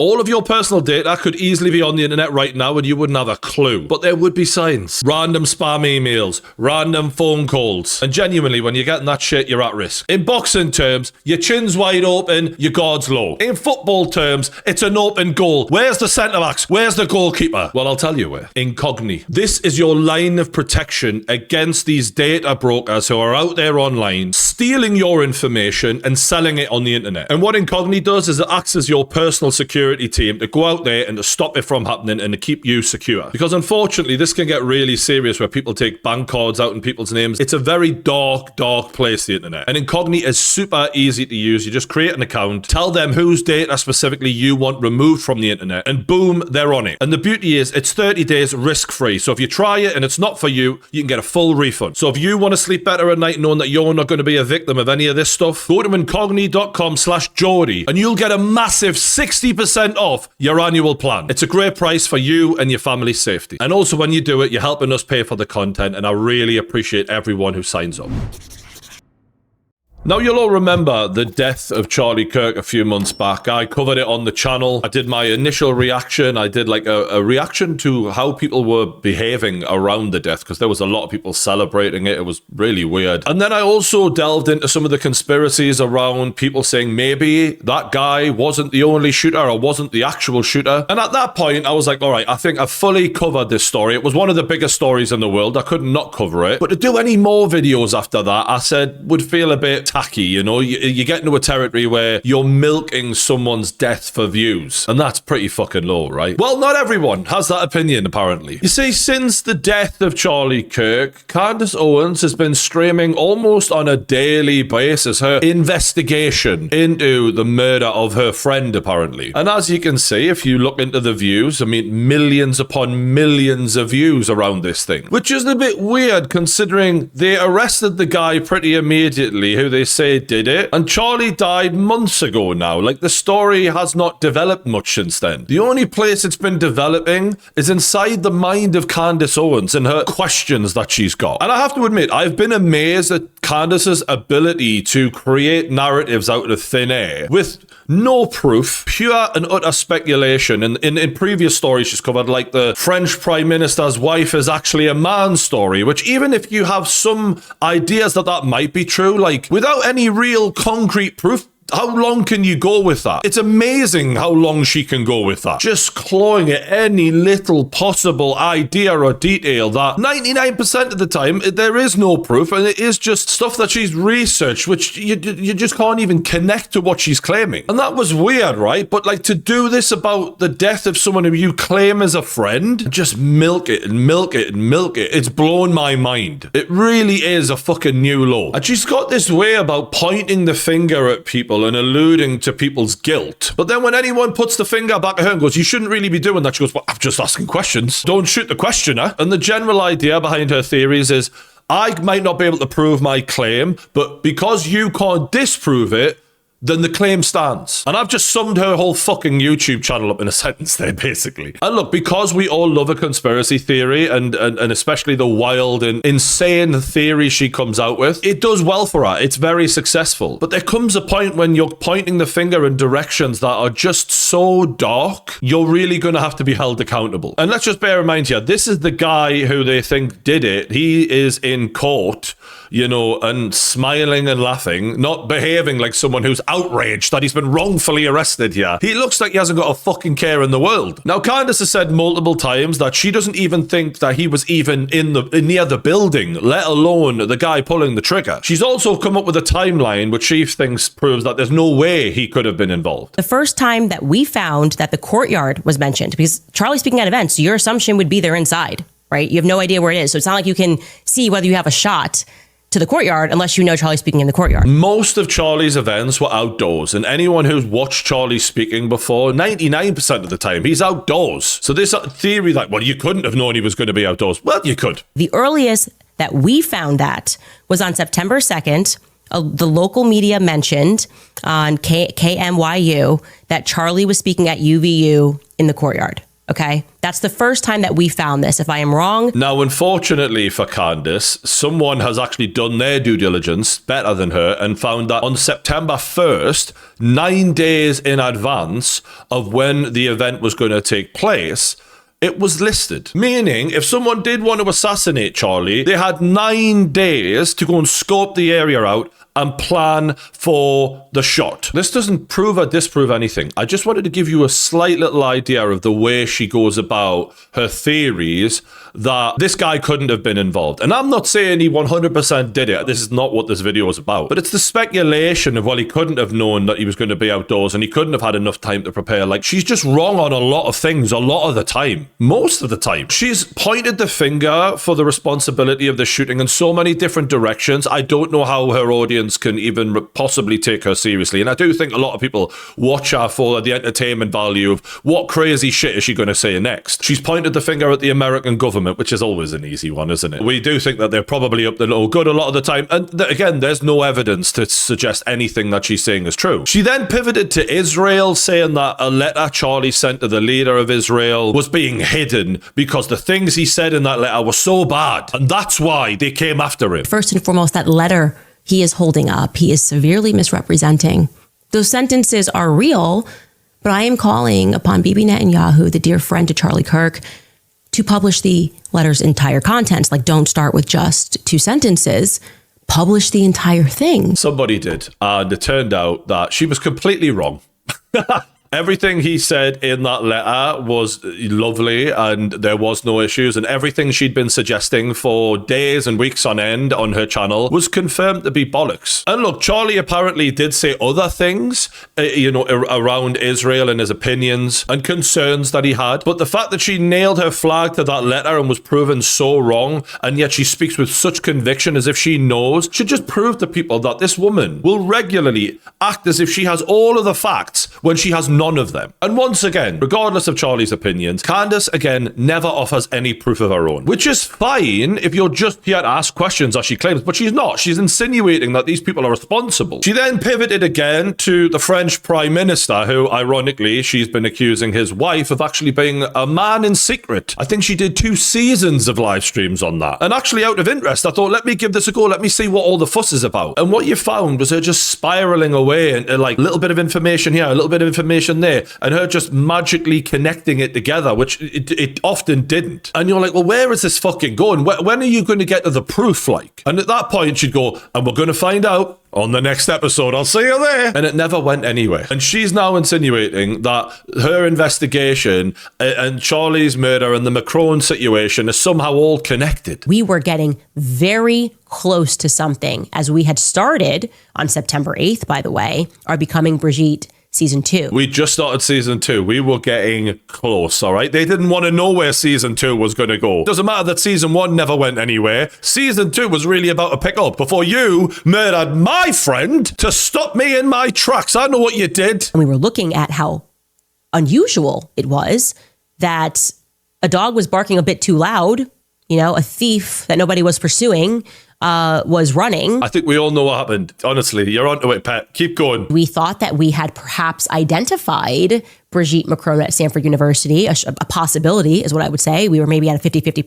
All of your personal data could easily be on the internet right now and you wouldn't have a clue. But there would be signs. Random spam emails, random phone calls. And genuinely, when you're getting that shit, you're at risk. In boxing terms, your chin's wide open, your guard's low. In football terms, it's an open goal. Where's the centre-backs? Where's the goalkeeper? Well, I'll tell you where. Incognito. This is your line of protection against these data brokers who are out there online, stealing your information and selling it on the internet. And what Incognito does is it acts as your personal security team to go out there and to stop it from happening and to keep you secure. Because unfortunately, this can get really serious where people take bank cards out in people's names. It's a very dark place, the internet. And Incognito is super easy to use. You just create an account, tell them whose data specifically you want removed from the internet, and boom, they're on it. And the beauty is it's 30 days risk-free. So if you try it and it's not for you, you can get a full refund. So if you want to sleep better at night knowing that you're not going to be a victim of any of this stuff, go to incognito.com/Geordie and you'll get a massive 60% off your annual plan. It's a great price for you and your family's safety. And also when you do it, you're helping us pay for the content, and I really appreciate everyone who signs up. Now, you'll all remember the death of Charlie Kirk a few months back. I covered it on the channel. I did my initial reaction. I did like a reaction to how people were behaving around the death, because there was a lot of people celebrating it. It was really weird. And then I also delved into some of the conspiracies around people saying maybe that guy wasn't the only shooter or wasn't the actual shooter. And at that point, I was like, all right, I think I've fully covered this story. It was one of the biggest stories in the world. I could not cover it. But to do any more videos after that, I said, would feel a bit tacky, you know? You get into a territory where you're milking someone's death for views, and that's pretty fucking low, right? Well, not everyone has that opinion, apparently. You see, since the death of Charlie Kirk, Candace Owens has been streaming almost on a daily basis her investigation into the murder of her friend, apparently. And as you can see, if you look into the views, I mean, millions upon millions of views around this thing, which is a bit weird considering they arrested the guy pretty immediately who they say did it, and Charlie died months ago now. Like, the story has not developed much since then. The only place it's been developing is inside the mind of Candace Owens and her questions that she's got. And I have to admit, I've been amazed at Candace's ability to create narratives out of thin air with no proof, pure and utter speculation. And in previous stories she's covered, like the French Prime Minister's wife is actually a man story, which even if you have some ideas that that might be true, like without any real concrete proof, how long can you go with that? It's amazing how long she can go with that. Just clawing at any little possible idea or detail that 99% of the time there is no proof, and it is just stuff that she's researched, which you just can't even connect to what she's claiming. And that was weird, right? But like, to do this about the death of someone who you claim as a friend, just milk it and milk it and milk it. It's blown my mind. It really is a fucking new low. And she's got this way about pointing the finger at people and alluding to people's guilt. But then when anyone puts the finger back at her and goes, you shouldn't really be doing that, she goes, well, I'm just asking questions. Don't shoot the questioner. And the general idea behind her theories is, I might not be able to prove my claim, but because you can't disprove it, then the claim stands. And I've just summed her whole fucking YouTube channel up in a sentence there, basically. And look, because we all love a conspiracy theory, and especially the wild and insane theory she comes out with, it does well for her. It's very successful. But there comes a point when you're pointing the finger in directions that are just so dark, you're really going to have to be held accountable. And let's just bear in mind here, this is the guy who they think did it. He is in court, you know, and smiling and laughing, not behaving like someone who's outraged that he's been wrongfully arrested here. He looks like he hasn't got a fucking care in the world. Now, Candace has said multiple times that she doesn't even think that he was even near the building, let alone the guy pulling the trigger. She's also come up with a timeline which she thinks proves that there's no way he could have been involved. The first time that we found that the courtyard was mentioned, because Charlie's speaking at events, your assumption would be they're inside, right? You have no idea where it is. So it's not like you can see whether you have a shot to the courtyard unless you know Charlie's speaking in the courtyard. Most of Charlie's events were outdoors, and anyone who's watched Charlie speaking before, 99% of the time, he's outdoors. So this theory that, well, you couldn't have known he was going to be outdoors. Well, you could. The earliest that we found that was on September 2nd. The local media mentioned on KMYU that Charlie was speaking at UVU in the courtyard. Okay. That's the first time that we found this. If I am wrong. Now, unfortunately for Candace, someone has actually done their due diligence better than her and found that on September 1st, 9 days in advance of when the event was going to take place, it was listed. Meaning, if someone did want to assassinate Charlie, they had 9 days to go and scope the area out and plan for the shot. This doesn't prove or disprove anything. I just wanted to give you a slight little idea of the way she goes about her theories that this guy couldn't have been involved. And I'm not saying he 100% did it. This is not what this video is about. But it's the speculation of, well, he couldn't have known that he was going to be outdoors and he couldn't have had enough time to prepare. Like, she's just wrong on a lot of things a lot of the time. Most of the time. She's pointed the finger for the responsibility of the shooting in so many different directions. I don't know how her audience can even possibly take her seriously. And I do think a lot of people watch her for the entertainment value of what crazy shit is she going to say next. She's pointed the finger at the American government, which is always an easy one, isn't it? We do think that they're probably up to no good a lot of the time. And again, there's no evidence to suggest anything that she's saying is true. She then pivoted to Israel, saying that a letter Charlie sent to the leader of Israel was being hidden because the things he said in that letter were so bad. And that's why they came after him. First and foremost, that letter he is holding up, he is severely misrepresenting. Those sentences are real, but I am calling upon Bibi Netanyahu, the dear friend to Charlie Kirk, to publish the letter's entire contents. Like, don't start with just 2 sentences. Publish the entire thing. Somebody did, and it turned out that she was completely wrong. Everything he said in that letter was lovely and there was no issues, and everything she'd been suggesting for days and weeks on end on her channel was confirmed to be bollocks. And look, Charlie apparently did say other things, around Israel and his opinions and concerns that he had, but the fact that she nailed her flag to that letter and was proven so wrong, and yet she speaks with such conviction as if she knows, should just prove to people that this woman will regularly act as if she has all of the facts when she has none of them. And once again, regardless of Charlie's opinions, Candace, again, never offers any proof of her own, which is fine if you're just here to ask questions, as she claims, but she's not. She's insinuating that these people are responsible. She then pivoted again to the French Prime Minister, who, ironically, she's been accusing his wife of actually being a man in secret. I think she did 2 seasons of live streams on that. And actually, out of interest, I thought, let me give this a go. Let me see what all the fuss is about. And what you found was her just spiraling away into like a little bit of information here, a little bit of information there, and her just magically connecting it together, which it often didn't. And you're like, well, where is this fucking going? When are you going to get to the proof, like? And at that point, she'd go, and we're going to find out on the next episode. I'll see you there. And it never went anywhere. And she's now insinuating that her investigation and Charlie's murder and the Macron situation is somehow all connected. We were getting very close to something, as we had started on September 8th, by the way, our Becoming Brigitte season 2. We just started season 2. We were getting close, all right? They didn't want to know where season 2 was going to go. Doesn't matter that season 1 never went anywhere. Season 2 was really about to pick up before you murdered my friend to stop me in my tracks. I know what you did. And we were looking at how unusual it was that a dog was barking a bit too loud. A thief that nobody was pursuing was running. I think we all know what happened. Honestly, you're onto it, Pat. Keep going. We thought that we had perhaps identified Brigitte Macron at Stanford University. A possibility is what I would say. We were maybe at a 50-50%.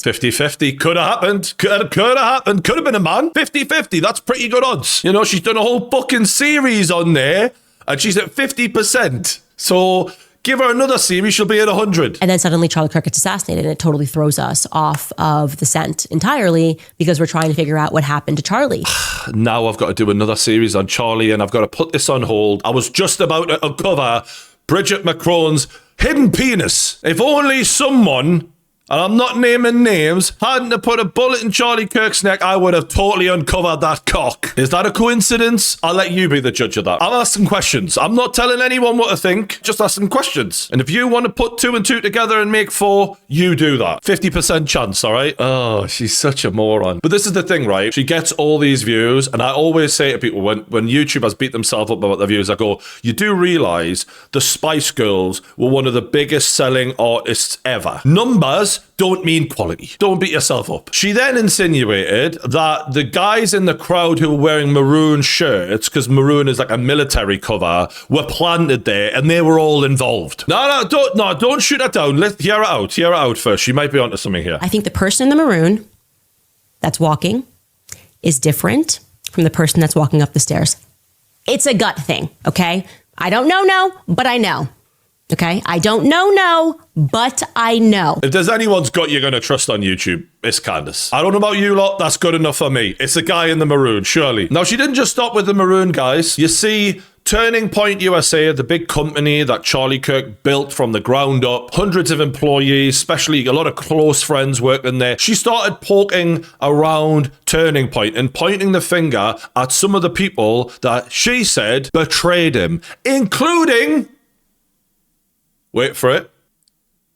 50-50. Could have happened. Could have happened. Could have been a man. 50-50. That's pretty good odds. She's done a whole fucking series on there and she's at 50%. So give her another series, she'll be at 100. And then suddenly Charlie Kirk gets assassinated, and it totally throws us off of the scent entirely because we're trying to figure out what happened to Charlie. Now I've got to do another series on Charlie, and I've got to put this on hold. I was just about to uncover Brigitte Macron's hidden penis. If only someone, and I'm not naming names, hadn't to put a bullet in Charlie Kirk's neck, I would have totally uncovered that cock. Is that a coincidence? I'll let you be the judge of that. I'm asking questions. I'm not telling anyone what to think, just asking questions. And if you want to put 2 and 2 together and make 4, you do that. 50% chance, all right? Oh, she's such a moron. But this is the thing, right? She gets all these views, and I always say to people when YouTubers beat themselves up about their views, I go, you do realize the Spice Girls were one of the biggest selling artists ever. Numbers Goodness don't mean quality. Don't beat yourself up. She then insinuated that the guys in the crowd who were wearing maroon shirts, because maroon is like a military cover, were planted there and they were all involved. No, don't shoot that down. Let's hear it out. Hear it out first. She might be onto something here. I think the person in the maroon that's walking is different from the person that's walking up the stairs. It's a gut thing, okay? I don't know, but I know. Okay, I don't know, but I know. If there's anyone's gut you're going to trust on YouTube, it's Candace. I don't know about you lot, that's good enough for me. It's the guy in the maroon, surely. Now, she didn't just stop with the maroon, guys. You see, Turning Point USA, the big company that Charlie Kirk built from the ground up, hundreds of employees, especially a lot of close friends working there. She started poking around Turning Point and pointing the finger at some of the people that she said betrayed him, including... wait for it,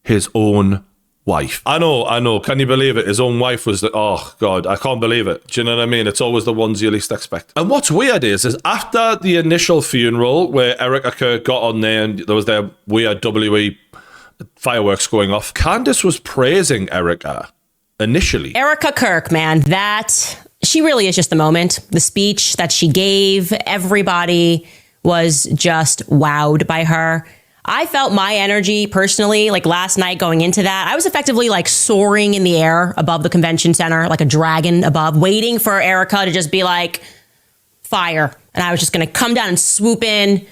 his own wife. I know. Can you believe it? His own wife was oh God, I can't believe it. Do you know what I mean? It's always the ones you least expect. And what's weird is after the initial funeral where Erica Kirk got on there and there was their weird WE fireworks going off, Candace was praising Erica initially. Erica Kirk, man, she really is just the moment. The speech that she gave, everybody was just wowed by her. I felt my energy personally, like last night going into that. I was effectively like soaring in the air above the convention center, like a dragon above, waiting for Erica to just be like, fire. And I was just going to come down and swoop in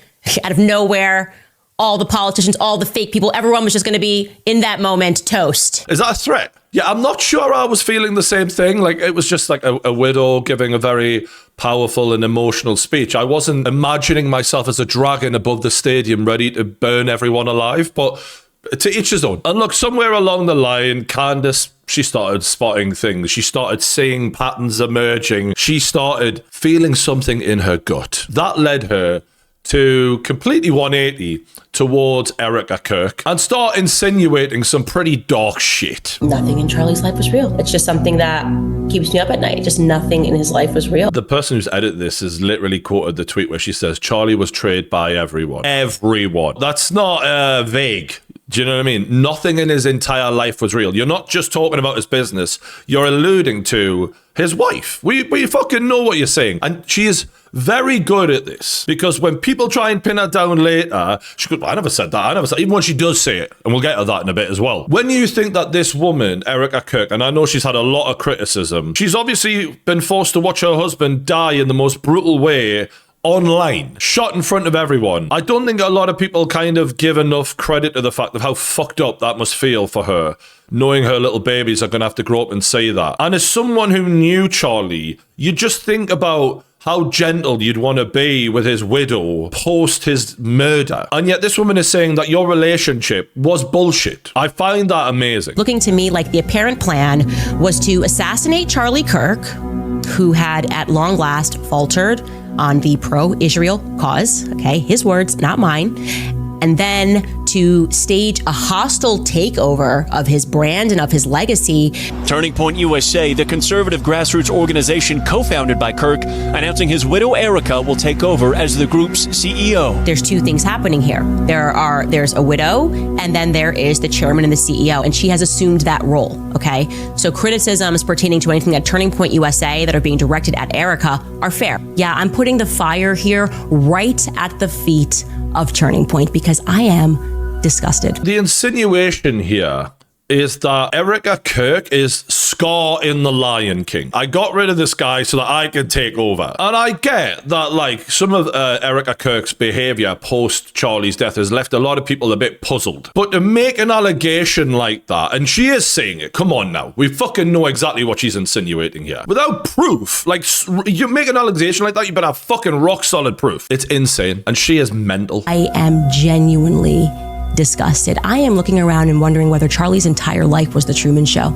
out of nowhere. All the politicians, all the fake people, everyone was just going to be in that moment toast. Is that a threat? Yeah, I'm not sure I was feeling the same thing. Like, it was just like a widow giving a very powerful and emotional speech. I wasn't imagining myself as a dragon above the stadium ready to burn everyone alive, but to each his own. And look, somewhere along the line, Candace, she started spotting things. She started seeing patterns emerging. She started feeling something in her gut. That led her to completely 180 towards Erica Kirk and start insinuating some pretty dark shit. Nothing in Charlie's life was real. It's just something that keeps me up at night. Just nothing in his life was real. The person who's edited this has literally quoted the tweet where she says, Charlie was betrayed by everyone. Everyone. That's not vague. Do you know what I mean? Nothing in his entire life was real. You're not just talking about his business. You're alluding to his wife. We fucking know what you're saying. And she is very good at this, because when people try and pin her down later, she goes, I never said that. Even when she does say it, and we'll get to that in a bit as well. When you think that this woman, Erica Kirk, and I know she's had a lot of criticism, she's obviously been forced to watch her husband die in the most brutal way online, shot in front of everyone. I don't think a lot of people kind of give enough credit to the fact of how fucked up that must feel for her, knowing her little babies are going to have to grow up and say that. And as someone who knew Charlie, you just think about how gentle you'd want to be with his widow post his murder. And yet this woman is saying that your relationship was bullshit. I find that amazing. Looking to me like the apparent plan was to assassinate Charlie Kirk, who had at long last faltered on the pro-Israel cause, okay, his words, not mine, and then to stage a hostile takeover of his brand and of his legacy. Turning Point USA, the conservative grassroots organization co-founded by Kirk, announcing his widow Erica will take over as the group's CEO. There's two things happening here. There's a widow, and then there is the chairman and the CEO, and she has assumed that role, okay? So criticisms pertaining to anything at Turning Point USA that are being directed at Erica are fair. Yeah, I'm putting the fire here right at the feet of Turning Point because I am disgusted. The insinuation here is that Erica Kirk is Scar in The Lion King. I got rid of this guy so that I could take over. And I get that, like, some of Erica Kirk's behavior post Charlie's death has left a lot of people a bit puzzled. But to make an allegation like that, and she is saying it, come on now, we fucking know exactly what she's insinuating here. Without proof, like, you make an allegation like that, you better have fucking rock solid proof. It's insane. And she is mental. I am genuinely disgusted. I am looking around and wondering whether Charlie's entire life was the Truman Show.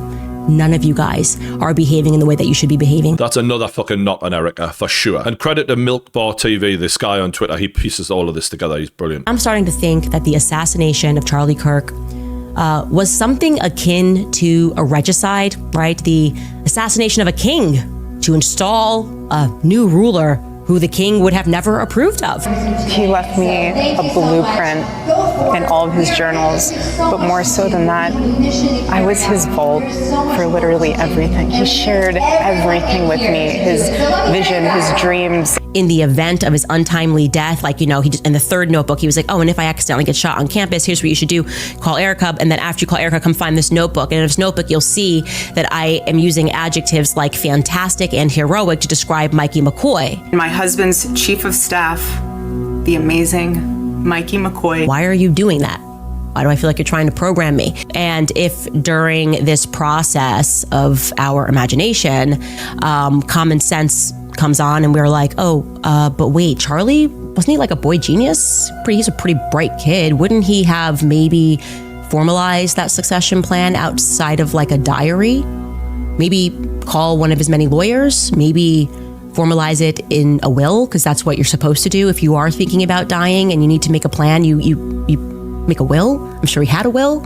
None of you guys are behaving in the way that you should be behaving. That's another fucking knock on Erica, for sure. And credit to Milk Bar TV, this guy on Twitter, he pieces all of this together. He's brilliant. I'm starting to think that the assassination of Charlie Kirk was something akin to a regicide, right? The assassination of a king to install a new ruler who the king would have never approved of. He left me a blueprint in all of his journals, but more so than that, I was his vault for literally everything. He shared everything with me, his vision, his dreams. In the event of his untimely death, like, he just, in the third notebook, he was like, oh, and if I accidentally get shot on campus, here's what you should do. Call Erica, and then after you call Erica, come find this notebook. And in this notebook, you'll see that I am using adjectives like fantastic and heroic to describe Mikey McCoy. My husband's chief of staff, the amazing Mikey McCoy. Why are you doing that? Why do I feel like you're trying to program me? And if during this process of our imagination, common sense comes on and we're like, but wait, Charlie, wasn't he like a boy genius? He's a pretty bright kid. Wouldn't he have maybe formalized that succession plan outside of like a diary? Maybe call one of his many lawyers? Maybe formalize it in a will, because that's what you're supposed to do if you are thinking about dying and you need to make a plan. You make a will. I'm sure he had a will,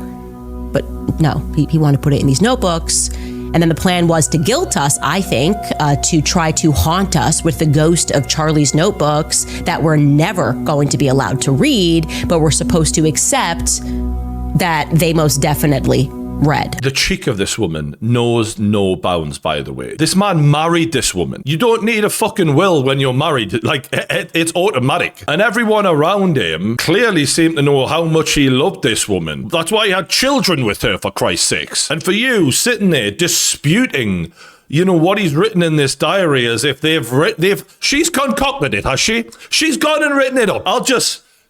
but no, he wanted to put it in these notebooks. And then the plan was to guilt us, I think, to try to haunt us with the ghost of Charlie's notebooks that we're never going to be allowed to read, but we're supposed to accept that they most definitely read. The cheek of this woman knows no bounds, by the way. This man married this woman. You don't need a fucking will when you're married. Like, it's automatic. And everyone around him clearly seemed to know how much he loved this woman. That's why he had children with her, for Christ's sakes. And for you, sitting there disputing, what he's written in this diary as if she's concocted it, has she? She's gone and written it up.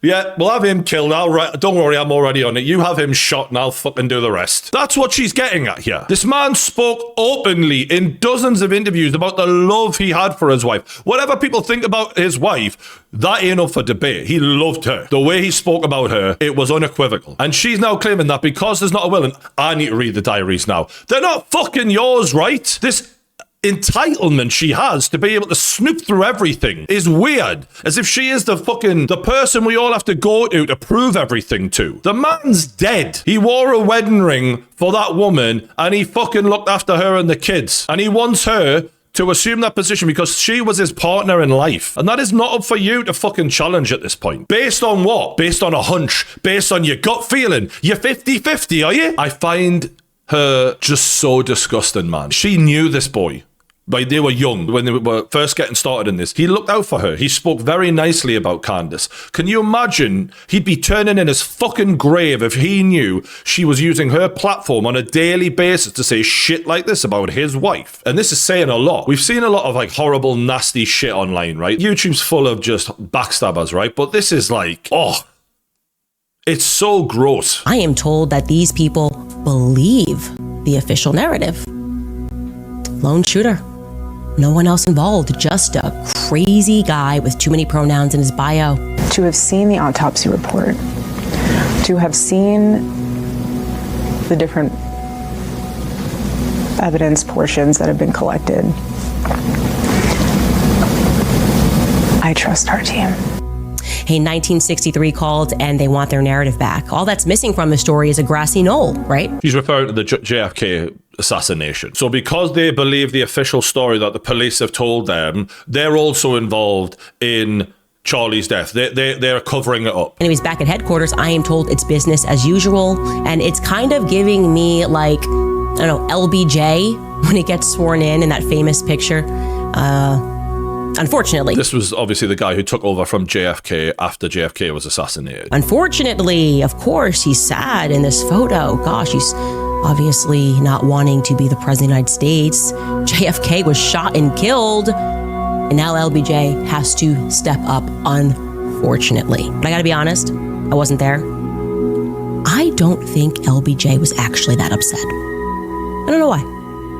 We'll have him killed. Don't worry, I'm already on it. You have him shot and I'll fucking do the rest. That's what she's getting at here. This man spoke openly in dozens of interviews about the love he had for his wife. Whatever people think about his wife, that ain't up for debate. He loved her. The way he spoke about her, it was unequivocal. And she's now claiming that because there's not a will, and I need to read the diaries now. They're not fucking yours, right? This entitlement she has to be able to snoop through everything is weird, as if she is the person we all have to go to prove everything to. The man's dead. He wore a wedding ring for that woman and he fucking looked after her and the kids, and he wants her to assume that position because she was his partner in life. And that is not up for you to fucking challenge at this point. Based on what? Based on a hunch? Based on your gut feeling? You're 50-50, are you? I find her just so disgusting, man. She knew this boy. Like, they were young when they were first getting started in this. He looked out for her. He spoke very nicely about Candace. Can you imagine? He'd be turning in his fucking grave if he knew she was using her platform on a daily basis to say shit like this about his wife. And this is saying a lot. We've seen a lot of like horrible, nasty shit online, right? YouTube's full of just backstabbers, right? But this is like, it's so gross. I am told that these people believe the official narrative. Lone shooter. No one else involved, just a crazy guy with too many pronouns in his bio. To have seen the autopsy report, to have seen the different evidence portions that have been collected, I trust our team. Hey, 1963 called and they want their narrative back. All that's missing from the story is a grassy knoll, right? He's referring to the JFK assassination. So because they believe the official story that the police have told them, they're also involved in Charlie's death. They're covering it up. Anyways, back at headquarters, I am told it's business as usual. And it's kind of giving me like, I don't know, LBJ when he gets sworn in that famous picture. Unfortunately. This was obviously the guy who took over from JFK after JFK was assassinated. Unfortunately, of course, he's sad in this photo. Gosh, he's obviously not wanting to be the president of the United States. JFK was shot and killed, and now LBJ has to step up, unfortunately. But I gotta be honest, I wasn't there. I don't think LBJ was actually that upset. I don't know why.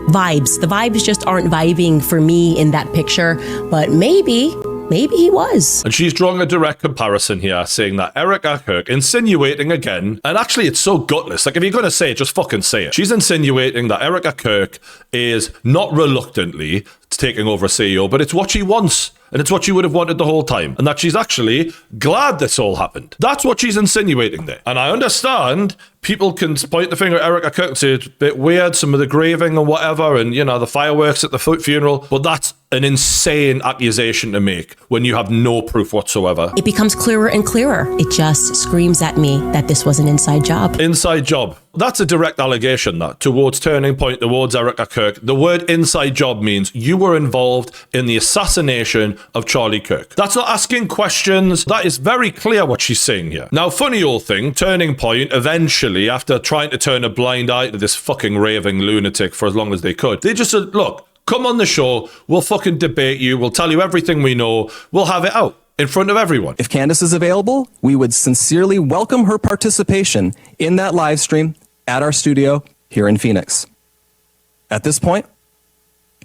Vibes. The vibes just aren't vibing for me in that picture, but maybe he was. And she's drawing a direct comparison here, saying that Erica Kirk, insinuating again, and actually it's so gutless, like if you're going to say it, just fucking say it. She's insinuating that Erica Kirk is not reluctantly taking over as CEO, but it's what she wants. And it's what she would have wanted the whole time. And that she's actually glad this all happened. That's what she's insinuating there. And I understand people can point the finger at Erica Kirk and say it's a bit weird, some of the graving and whatever, and, the fireworks at the funeral. But that's an insane accusation to make when you have no proof whatsoever. It becomes clearer and clearer. It just screams at me that this was an inside job. Inside job. That's a direct allegation, that, towards Turning Point, towards Erica Kirk. The word inside job means you were involved in the assassination of Charlie Kirk. That's not asking questions. That is very clear what she's saying here. Now, funny old thing, Turning Point, eventually, after trying to turn a blind eye to this fucking raving lunatic for as long as they could, they just said, look, come on the show, we'll fucking debate you, we'll tell you everything we know, we'll have it out in front of everyone. If Candace is available, we would sincerely welcome her participation in that live stream at our studio here in Phoenix. At this point,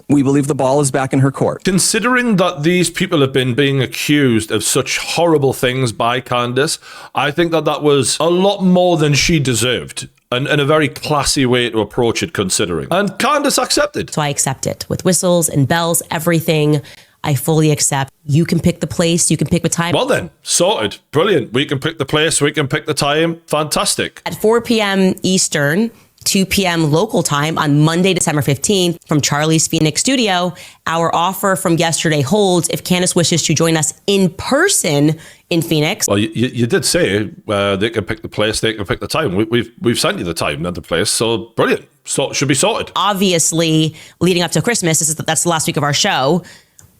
we believe the ball is back in her court. Considering that these people have been being accused of such horrible things by Candace, I think that that was a lot more than she deserved. And a very classy way to approach it, considering. And Candace accepted. So I accept it with whistles and bells, everything. I fully accept. You can pick the place, you can pick the time. Well then, sorted. Brilliant. We can pick the place, we can pick the time. Fantastic. At 4 p.m. Eastern, 2 p.m. local time on Monday, December 15th from Charlie's Phoenix studio, our offer from yesterday holds if Candace wishes to join us in person in Phoenix. Well, you did say they can pick the place, they can pick the time. We've sent you the time, not the place. So brilliant. So should be sorted. Obviously, leading up to Christmas, that's the last week of our show.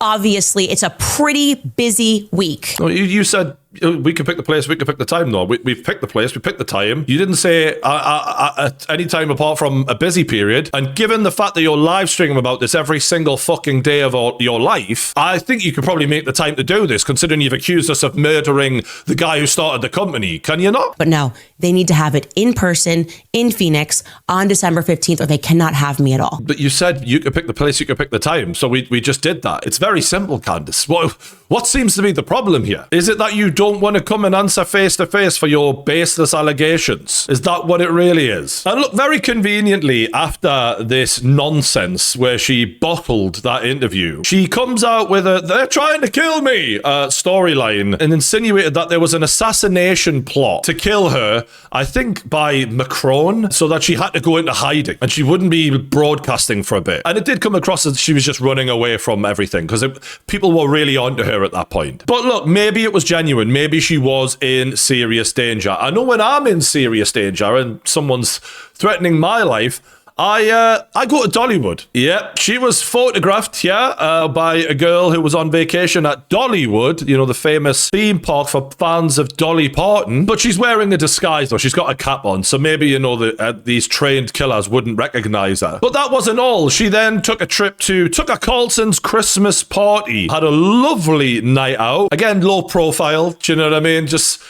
Obviously, it's a pretty busy week. Well, you said we could pick the place, we could pick the time. No, we've picked the place, we picked the time. You didn't say at any time apart from a busy period. And given the fact that you're live streaming about this every single fucking day of your life, I think you could probably make the time to do this, considering you've accused us of murdering the guy who started the company. Can you not? But no, they need to have it in person in Phoenix on December 15th, or they cannot have me at all. But you said you could pick the place, you could pick the time. So we just did that. It's very simple, Candace. What seems to be the problem here? Is it that you don't want to come and answer face to face for your baseless allegations? Is that what it really is? And look, very conveniently, after this nonsense where she bottled that interview, she comes out with a "they're trying to kill me" storyline and insinuated that there was an assassination plot to kill her, I think by Macron, so that she had to go into hiding and she wouldn't be broadcasting for a bit. And it did come across as she was just running away from everything because people were really onto her at that point. But look, maybe it was genuine. Maybe she was in serious danger. I know when I'm in serious danger and someone's threatening my life, I go to Dollywood. Yeah, she was photographed, by a girl who was on vacation at Dollywood, you know, the famous theme park for fans of Dolly Parton. But she's wearing a disguise, though. She's got a cap on, so maybe, you know, these trained killers wouldn't recognize her. But that wasn't all. She then took a trip to Tucker Carlson's Christmas party. Had a lovely night out. Again, low profile, do you know what I mean? Just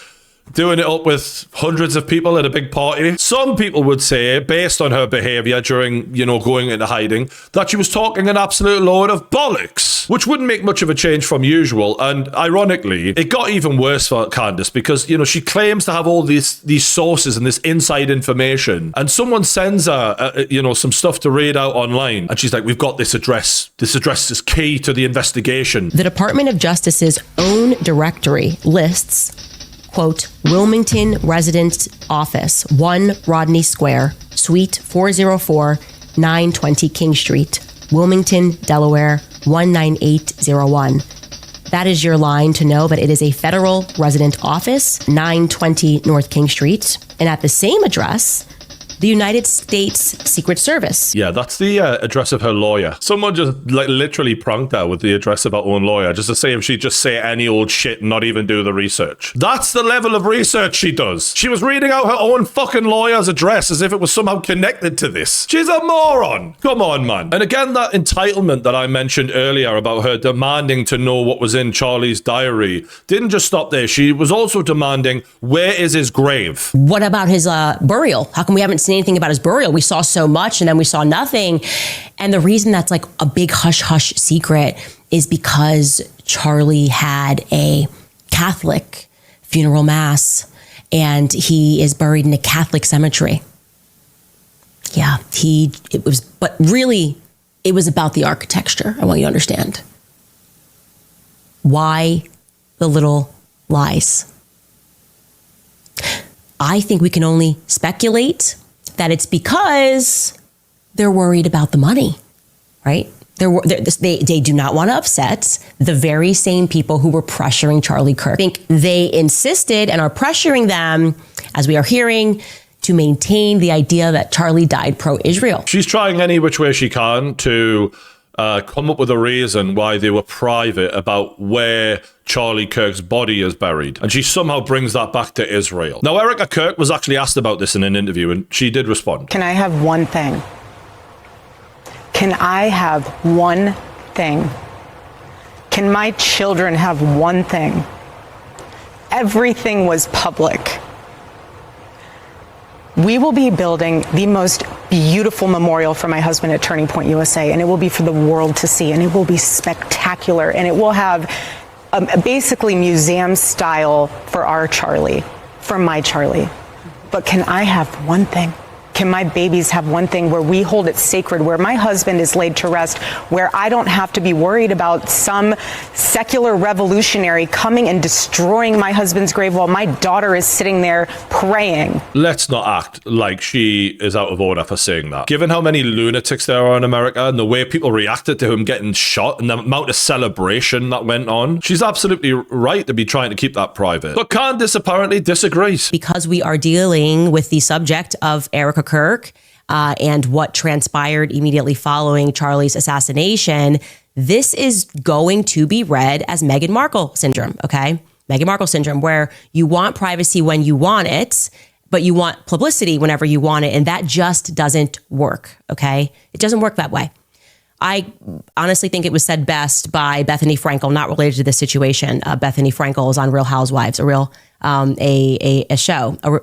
doing it up with hundreds of people at a big party. Some people would say, based on her behavior during, you know, going into hiding, that she was talking an absolute load of bollocks, which wouldn't make much of a change from usual. And ironically, it got even worse for Candace because, you know, she claims to have all these sources and this inside information, and someone sends her, some stuff to read out online, and she's like, "We've got this address. This address is key to the investigation." The Department of Justice's own directory lists, quote, Wilmington Resident Office, 1 Rodney Square, Suite 404, 920 King Street, Wilmington, Delaware, 19801. That is your line to know that it is a federal resident office, 920 North King Street. And at the same address, the United States Secret Service. Yeah, that's the address of her lawyer. Someone just literally pranked her with the address of her own lawyer just to see if she'd just say any old shit and not even do the research. That's the level of research she does. She was reading out her own fucking lawyer's address as if it was somehow connected to this. She's a moron. Come on, man. And again, that entitlement that I mentioned earlier about her demanding to know what was in Charlie's diary didn't just stop there. She was also demanding, where is his grave? What about his burial? How come we haven't seen anything about his burial? We saw so much and then we saw nothing. And the reason that's like a big hush-hush secret is because Charlie had a Catholic funeral mass and he is buried in a Catholic cemetery. Yeah, but really it was about the architecture. I want you to understand. Why the little lies? I think we can only speculate that it's because they're worried about the money, right? They do not want to upset the very same people who were pressuring Charlie Kirk. I think they insisted and are pressuring them, as we are hearing, to maintain the idea that Charlie died pro-Israel. She's trying any which way she can to come up with a reason why they were private about where Charlie Kirk's body is buried. And she somehow brings that back to Israel. Now, Erica Kirk was actually asked about this in an interview, and she did respond. Can I have one thing? Can I have one thing? Can my children have one thing? Everything was public. We will be building the most beautiful memorial for my husband at Turning Point USA, and it will be for the world to see, and it will be spectacular, and it will have basically museum style for our Charlie, for my Charlie. But can I have one thing? Can my babies have one thing where we hold it sacred, where my husband is laid to rest, where I don't have to be worried about some secular revolutionary coming and destroying my husband's grave while my daughter is sitting there praying? Let's not act like she is out of order for saying that. Given how many lunatics there are in America and the way people reacted to him getting shot and the amount of celebration that went on, she's absolutely right to be trying to keep that private. But Candace apparently disagrees. Because we are dealing with the subject of Erica Kirk and what transpired immediately following Charlie's assassination, this is going to be read as Meghan Markle syndrome, okay? Meghan Markle syndrome, where you want privacy when you want it, but you want publicity whenever you want it, and that just doesn't work, okay? It doesn't work that way. I honestly think it was said best by Bethany Frankel, not related to this situation. Bethany Frankel is on Real Housewives, a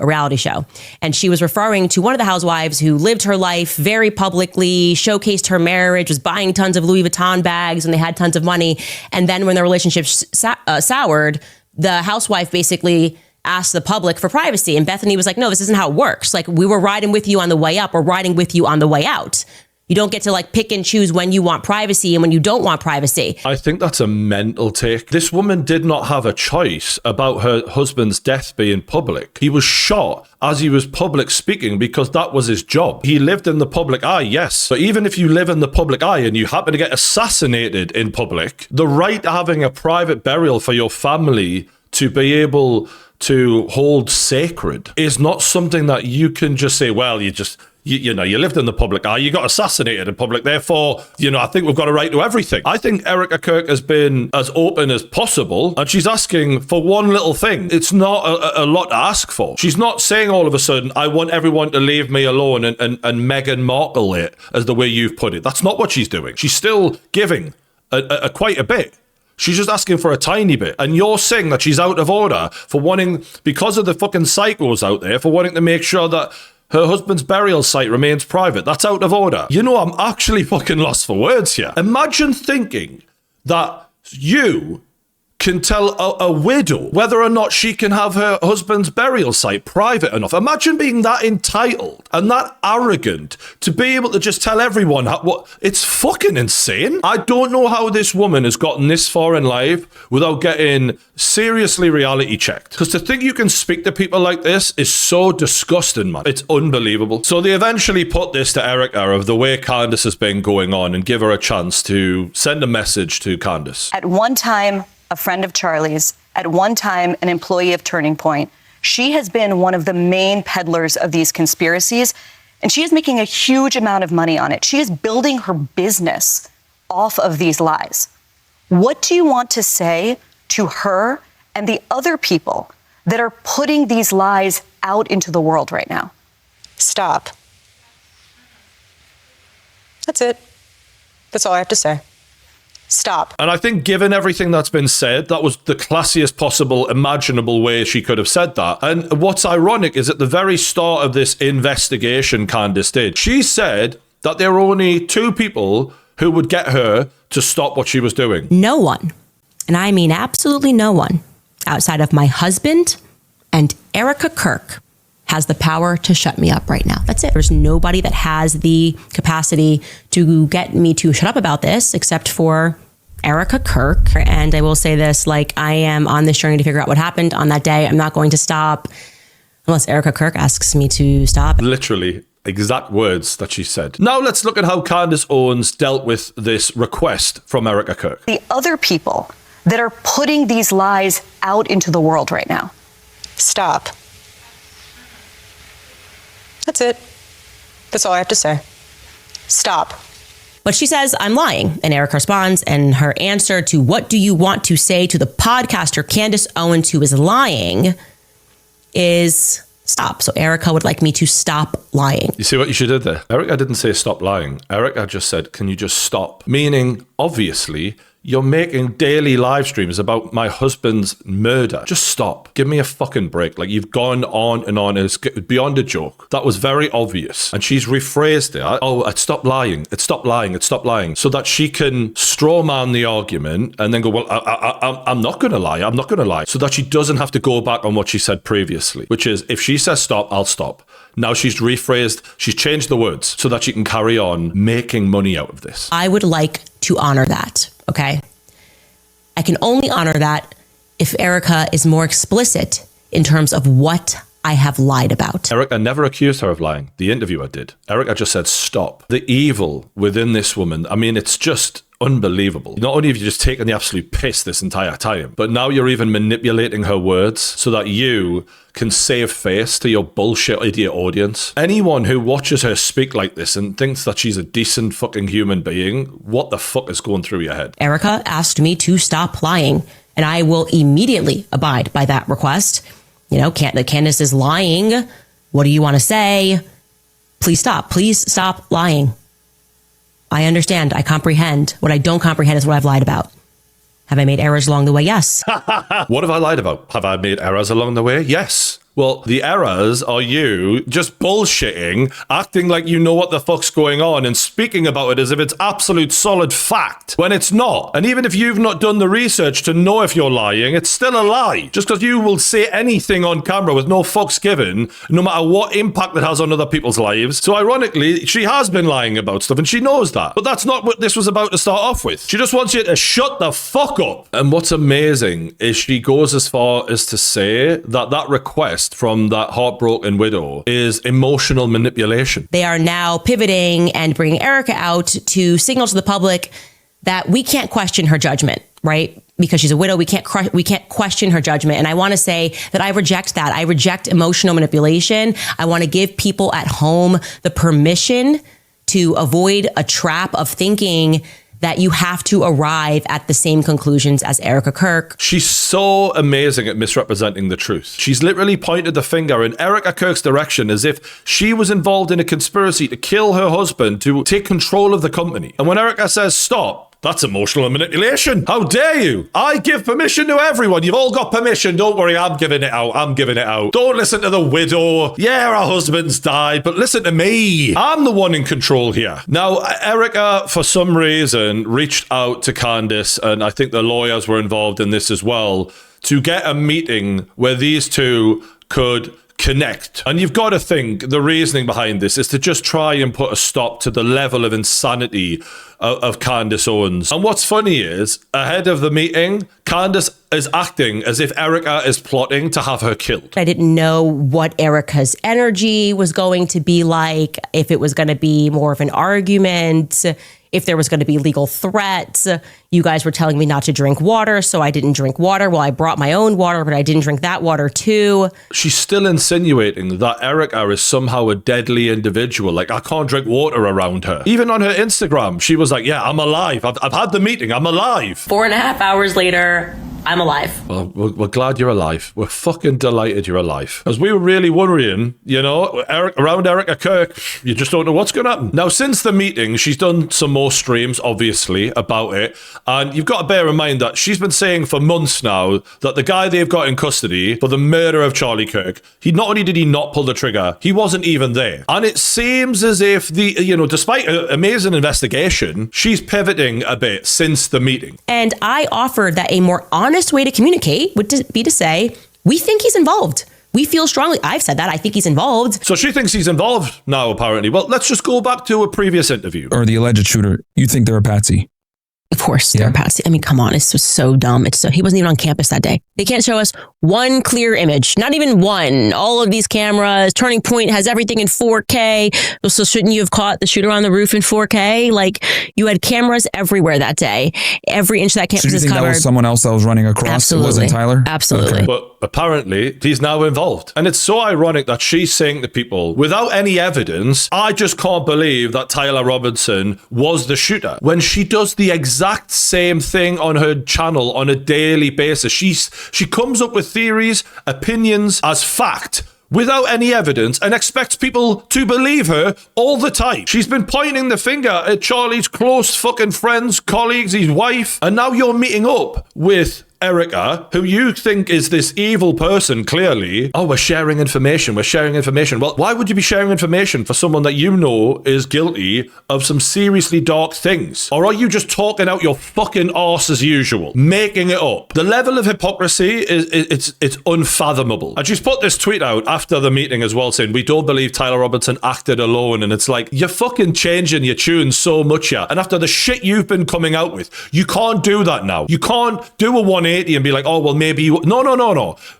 reality show. And she was referring to one of the housewives who lived her life very publicly, showcased her marriage, was buying tons of Louis Vuitton bags, and they had tons of money. And then when their relationship soured, the housewife basically asked the public for privacy. And Bethany was like, no, this isn't how it works. Like, we were riding with you on the way up, we're riding with you on the way out. You don't get to like pick and choose when you want privacy and when you don't want privacy. I think that's a mental take. This woman did not have a choice about her husband's death being public. He was shot as he was public speaking because that was his job. He lived in the public eye, yes. But even if you live in the public eye and you happen to get assassinated in public, the right to having a private burial for your family to be able to hold sacred is not something that you can just say, well, you lived in the public eye, you got assassinated in public, therefore, I think we've got a right to everything. I think Erica Kirk has been as open as possible, and she's asking for one little thing. It's not a lot to ask for. She's not saying all of a sudden, I want everyone to leave me alone and Meghan Markle it, as the way you've put it. That's not what she's doing. She's still giving quite a bit. She's just asking for a tiny bit. And you're saying that she's out of order for wanting, because of the fucking psychos out there, for wanting to make sure that her husband's burial site remains private. That's out of order. I'm actually fucking lost for words here. Imagine thinking that you can tell a widow whether or not she can have her husband's burial site private enough. Imagine being that entitled and that arrogant to be able to just tell everyone what. It's fucking insane. I don't know how this woman has gotten this far in life without getting seriously reality checked. Because to think you can speak to people like this is so disgusting, man. It's unbelievable. So they eventually put this to Erica of the way Candace has been going on and give her a chance to send a message to Candace. At one time, a friend of Charlie's, at one time an employee of Turning Point. She has been one of the main peddlers of these conspiracies, and she is making a huge amount of money on it. She is building her business off of these lies. What do you want to say to her and the other people that are putting these lies out into the world right now? Stop. That's it. That's all I have to say. Stop. And I think given everything that's been said, that was the classiest possible imaginable way she could have said that. And what's ironic is at the very start of this investigation Candace did, she said that there were only two people who would get her to stop what she was doing. No one, and I mean absolutely no one, outside of my husband and Erica Kirk has the power to shut me up right now. That's it. There's nobody that has the capacity to get me to shut up about this except for Erica Kirk. And I will say this, like, I am on this journey to figure out what happened on that day. I'm not going to stop unless Erica Kirk asks me to stop. Literally, exact words that she said. Now let's look at how Candace Owens dealt with this request from Erica Kirk. The other people that are putting these lies out into the world right now. Stop. That's it. That's all I have to say. Stop. But she says, I'm lying. And Erica responds, and her answer to what do you want to say to the podcaster Candace Owens, who is lying, is stop. So Erica would like me to stop lying. You see what you did there? Erica didn't say stop lying. Erica just said, can you just stop? Meaning, obviously, you're making daily live streams about my husband's murder. Just stop. Give me a fucking break. Like, you've gone on and on. It's beyond a joke. That was very obvious. And she's rephrased it. Oh, it stopped lying. It stopped lying. It stopped lying. So that she can straw man the argument and then go, well, I'm not going to lie. I'm not going to lie. So that she doesn't have to go back on what she said previously, which is, if she says stop, I'll stop. Now she's rephrased. She's changed the words so that she can carry on making money out of this. I would like to honor that. Okay. I can only honor that if Erica is more explicit in terms of what I have lied about. Erica never accused her of lying. The interviewer did. Erica just said, stop. The evil within this woman, I mean, it's just unbelievable. Not only have you just taken the absolute piss this entire time, but now you're even manipulating her words so that you can save face to your bullshit idiot audience. Anyone who watches her speak like this and thinks that she's a decent fucking human being, what the fuck is going through your head? Erica asked me to stop lying, and I will immediately abide by that request. You know, Candace is lying. What do you want to say? Please stop. Please stop lying. I understand. I comprehend. What I don't comprehend is what I've lied about. Have I made errors along the way? Yes. What have I lied about? Have I made errors along the way? Yes. Well, the errors are you just bullshitting, acting like you know what the fuck's going on and speaking about it as if it's absolute solid fact when it's not. And even if you've not done the research to know if you're lying, it's still a lie. Just because you will say anything on camera with no fucks given, no matter what impact it has on other people's lives. So ironically, she has been lying about stuff and she knows that. But that's not what this was about to start off with. She just wants you to shut the fuck up. And what's amazing is she goes as far as to say that request from that heartbroken widow is emotional manipulation. They are now pivoting and bringing Erica out to signal to the public that we can't question her judgment, right? Because she's a widow, we can't question her judgment. And I want to say that I reject that. I reject emotional manipulation. I want to give people at home the permission to avoid a trap of thinking that you have to arrive at the same conclusions as Erica Kirk. She's so amazing at misrepresenting the truth. She's literally pointed the finger in Erica Kirk's direction as if she was involved in a conspiracy to kill her husband to take control of the company. And when Erica says stop, that's emotional manipulation. How dare you? I give permission to everyone. You've all got permission. Don't worry, I'm giving it out. I'm giving it out. Don't listen to the widow. Yeah, her husband's died, but listen to me. I'm the one in control here. Now, Erica, for some reason, reached out to Candace, and I think the lawyers were involved in this as well, to get a meeting where these two could connect. And you've got to think the reasoning behind this is to just try and put a stop to the level of insanity of Candace Owens. And what's funny is, ahead of the meeting, Candace is acting as if Erica is plotting to have her killed. I didn't know what Erica's energy was going to be like, if it was going to be more of an argument, if there was going to be legal threats. You guys were telling me not to drink water, so I didn't drink water. Well, I brought my own water, but I didn't drink that water too. She's still insinuating that Erica is somehow a deadly individual. Like, I can't drink water around her. Even on her Instagram, she was like, yeah, I'm alive. I've had the meeting. I'm alive. 4.5 hours later, I'm alive. Well, we're glad you're alive. We're fucking delighted you're alive. Because we were really worrying, you know, around Erica Kirk, you just don't know what's going to happen. Now, since the meeting, she's done some more streams, obviously, about it. And you've got to bear in mind that she's been saying for months now that the guy they've got in custody for the murder of Charlie Kirk, he not only did he not pull the trigger, he wasn't even there. And it seems as if despite an amazing investigation, she's pivoting a bit since the meeting. And I offered that a more honest way to communicate would be to say, we think he's involved. We feel strongly. I've said that. I think he's involved. So she thinks he's involved now, apparently. Well, let's just go back to a previous interview. Or the alleged shooter. You think they're a patsy. Of course, they're Patsy. I mean, come on. It's just so dumb. He wasn't even on campus that day. They can't show us one clear image, not even one. All of these cameras, Turning Point has everything in 4K. So shouldn't you have caught the shooter on the roof in 4K? Like, you had cameras everywhere that day. Every inch of that campus So do you is think covered. that was someone else that was running across? Absolutely. It wasn't Tyler? Absolutely. Okay. But apparently, he's now involved. And it's so ironic that she's saying to people, without any evidence, I just can't believe that Tyler Robinson was the shooter. When she does the exact same thing on her channel on a daily basis. She comes up with theories, opinions as fact, without any evidence, and expects people to believe her all the time. She's been pointing the finger at Charlie's close fucking friends, colleagues, his wife, and now you're meeting up with Erica, who you think is this evil person, clearly. Oh, we're sharing information. Well, why would you be sharing information for someone that you know is guilty of some seriously dark things? Or are you just talking out your fucking arse as usual, making it up? The level of hypocrisy it's unfathomable. And she's put this tweet out after the meeting as well, saying, we don't believe Tyler Robinson acted alone. And it's like, you're fucking changing your tune so much here. And after the shit you've been coming out with, you can't do that now. You can't do a 180 and be like, oh, well, maybe you... No.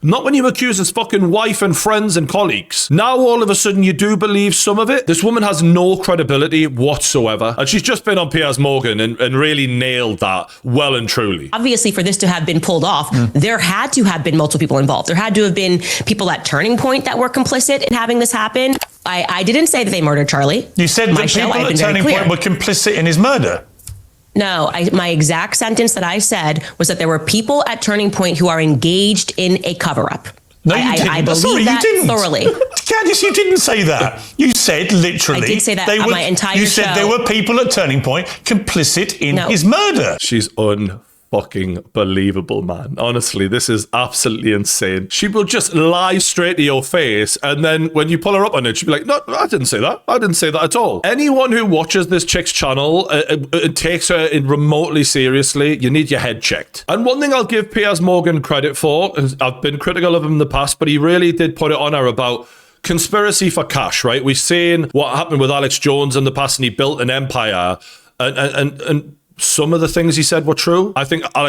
Not when you accuse his fucking wife and friends and colleagues. Now, all of a sudden, you do believe some of it? This woman has no credibility whatsoever. And she's just been on Piers Morgan and really nailed that well and truly. Obviously, for this to have been pulled off, there had to have been multiple people involved. There had to have been people at Turning Point that were complicit in having this happen. I didn't say that they murdered Charlie. You said that people at Turning Point were complicit in his murder. No, my exact sentence that I said was that there were people at Turning Point who are engaged in a cover-up. No, you didn't. I believe Sorry, that you didn't. thoroughly. Candace, you didn't say that. You said literally. I did say that on my entire You said show. there were people at Turning Point complicit in his murder. She's fucking believable, man. Honestly, this is absolutely insane. She will just lie straight to your face, and then when you pull her up on it, she'll be like, no, I didn't say that. I didn't say that at all. Anyone who watches this chick's channel and takes her in remotely seriously, you need your head checked. And one thing I'll give Piers Morgan credit for, is I've been critical of him in the past, but he really did put it on her about conspiracy for cash, right? We've seen what happened with Alex Jones in the past, and he built an empire, and some of the things he said were true. I think a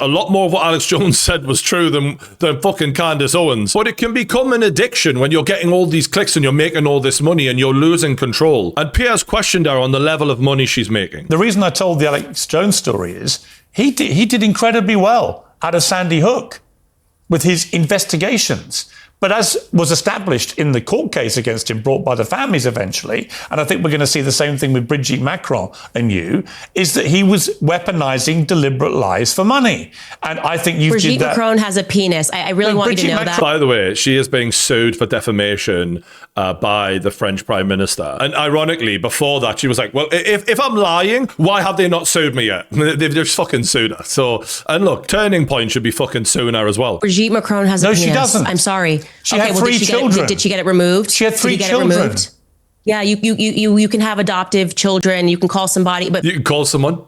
lot more of what Alex Jones said was true than fucking Candace Owens. But it can become an addiction when you're getting all these clicks and you're making all this money and you're losing control. And Piers questioned her on the level of money she's making. The reason I told the Alex Jones story is he did incredibly well out of Sandy Hook with his investigations. But as was established in the court case against him, brought by the families eventually, and I think we're going to see the same thing with Brigitte Macron and you, is that he was weaponizing deliberate lies for money. And I think you Brigitte did that. Macron has a penis. I really want you to know that. By the way, she is being sued for defamation by the French Prime Minister. And ironically, before that, she was like, well, if I'm lying, why have they not sued me yet? They've just fucking sued her. So, and look, Turning Point should be fucking suing her as well. Brigitte Macron has a penis. No, she doesn't. I'm sorry. She had 3 children. Did she get it removed? She had 3 children. Yeah, you can have adoptive children. You can call somebody, but You can call someone.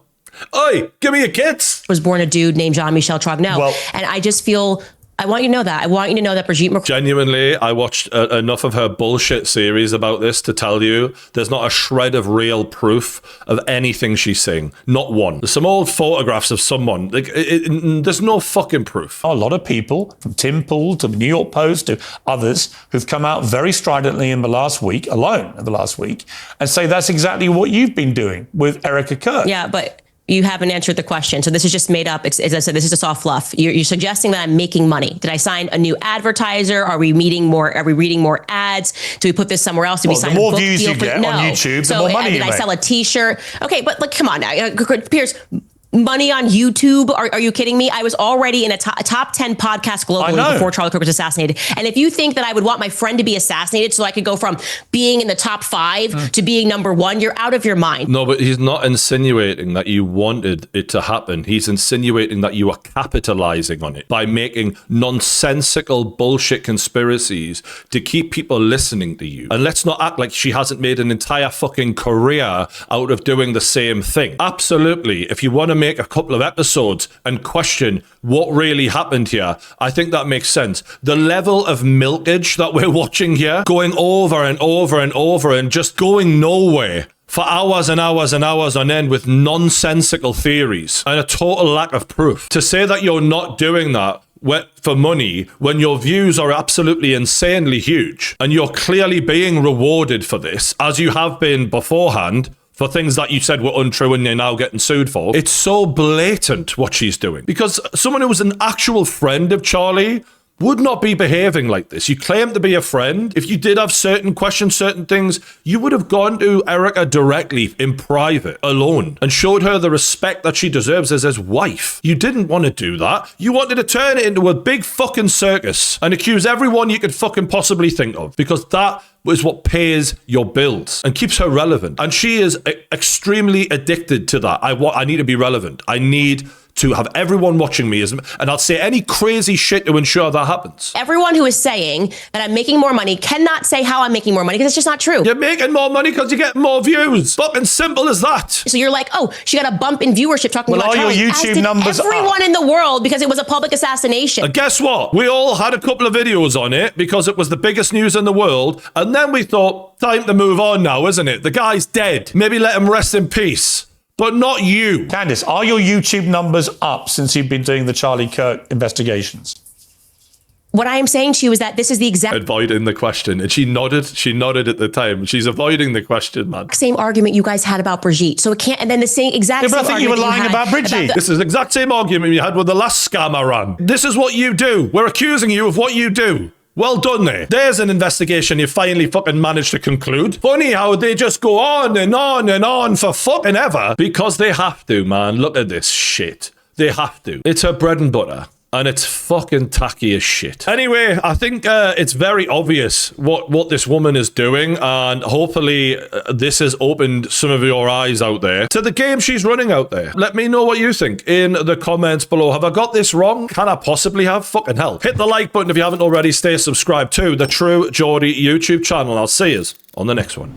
Oi, give me your kids. Was born a dude named Jean-Michel Trogneau. Well- And I just feel, I want you to know that. I want you to know that Brigitte Macron. Genuinely, I watched enough of her bullshit series about this to tell you there's not a shred of real proof of anything she's saying. Not one. There's some old photographs of someone. There's no fucking proof. A lot of people, from Tim Pool to the New York Post to others, who've come out very stridently in the last week, and say that's exactly what you've been doing with Erica Kirk. Yeah, but you haven't answered the question. So this is just made up. As I said, this is just all fluff. You're suggesting that I'm making money. Did I sign a new advertiser? Are we reading more ads? Do we put this somewhere else? Do we Well, sign the more a book views deal you get on YouTube, the more money you did I make. sell a T-shirt? Okay, but like, come on now, Piers. Money on YouTube? Are you kidding me? I was already in a top 10 podcast globally before Charlie Kirk was assassinated. And if you think that I would want my friend to be assassinated so I could go from being in the top 5 to being number 1, you're out of your mind. No, but he's not insinuating that you wanted it to happen. He's insinuating that you are capitalizing on it by making nonsensical bullshit conspiracies to keep people listening to you. And let's not act like she hasn't made an entire fucking career out of doing the same thing. Absolutely. If you want to make a couple of episodes and question what really happened here, I think that makes sense. The level of milkage that we're watching here, going over and over and over and just going nowhere. for hours and hours and hours on end with nonsensical theories and a total lack of proof. To say that you're not doing that for money when your views are absolutely insanely huge and you're clearly being rewarded for this, as you have been beforehand, for things that you said were untrue and you're now getting sued for. It's so blatant what she's doing. Because someone who was an actual friend of Charlie would not be behaving like this. You claim to be a friend. If you did have certain questions, certain things, you would have gone to Erica directly in private, alone, and showed her the respect that she deserves as his wife. You didn't want to do that. You wanted to turn it into a big fucking circus and accuse everyone you could fucking possibly think of, because that is what pays your bills and keeps her relevant. And she is extremely addicted to that. I need to be relevant. I need to have everyone watching me, and I'll say any crazy shit to ensure that happens. Everyone who is saying that I'm making more money cannot say how I'm making more money, because it's just not true. You're making more money because you get more views. Fucking simple as that. So you're like, oh, she got a bump in viewership talking about Well, Charlie. are your As YouTube did numbers everyone up? in the world, because it was a public assassination. And guess what? We all had a couple of videos on it because it was the biggest news in the world, and then we thought, time to move on now, isn't it? The guy's dead. Maybe let him rest in peace. But not you. Candace, are your YouTube numbers up since you've been doing the Charlie Kirk investigations? What I am saying to you is that this is the exact Avoiding the question. And she nodded at the time. She's avoiding the question, man. same argument you guys had about Brigitte. So it can't, and then the same exact Yeah, but I same think you were argument lying had about Brigitte. This is the exact same argument you had with the last scam I ran. This is what you do. We're accusing you of what you do. Well done there. There's an investigation you finally fucking managed to conclude. Funny how they just go on and on and on for fucking ever. Because they have to, man. Look at this shit. They have to. It's her bread and butter. And it's fucking tacky as shit. Anyway, I think it's very obvious what this woman is doing, and hopefully this has opened some of your eyes out there to the game she's running out there. Let me know what you think in the comments below. Have I got this wrong? Can I possibly have? Fucking hell. Hit the like button if you haven't already. Stay subscribed to the True Geordie YouTube channel. I'll see you on the next one.